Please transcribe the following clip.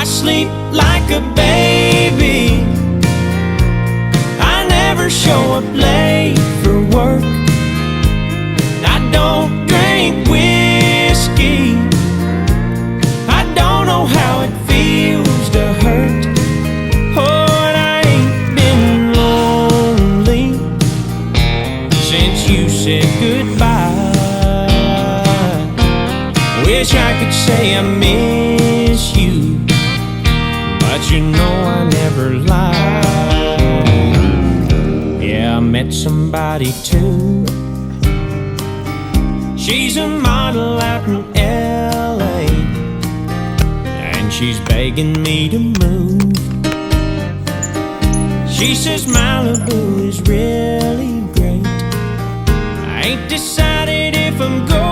I sleep like a baby, I never show up late for work, I don't drink whiskey, I don't know how it feels to hurt. Oh, and I ain't been lonely since you said goodbye. Wish I could say I miss you, but you know I never lied. Yeah, I met somebody too. She's a model out in LA, and she's begging me to move. She says Malibu is really great. I ain't decided if I'm going